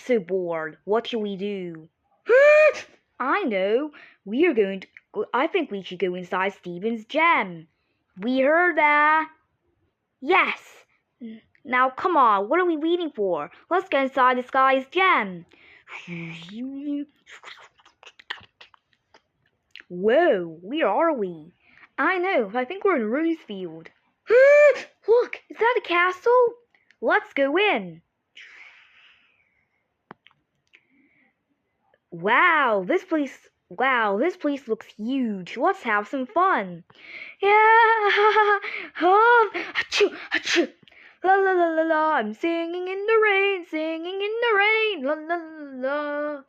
so bored. What should we do? I know. I think we should go inside Steven's gem. We heard that. Yes. Now come on. What are we waiting for? Let's go inside this guy's gem. Whoa, where are we? I know. I think we're in Rosefield. Look, is that a castle? Let's go in. Wow, this place looks huge. Let's have some fun. Yeah. Achoo, achoo. La la la la la. I'm singing in the rain, singing in the rain. La la la la.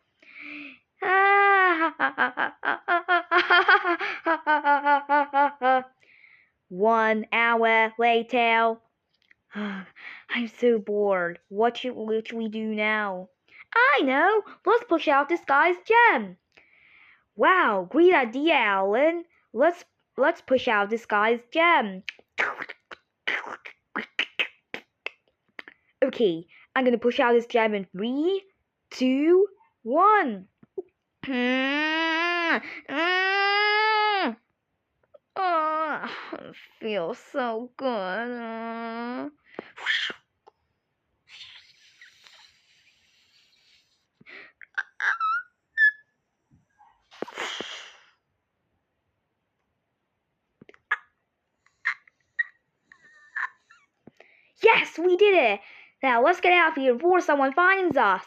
1 hour later. I'm so bored. What should we do now? I know. Let's push out this guy's gem. Wow, great idea, Alan. Let's push out this guy's gem. Okay, I'm gonna push out this gem in 3, 2, 1. Oh, it feels so good. Yes, we did it! Now let's get out of here before someone finds us.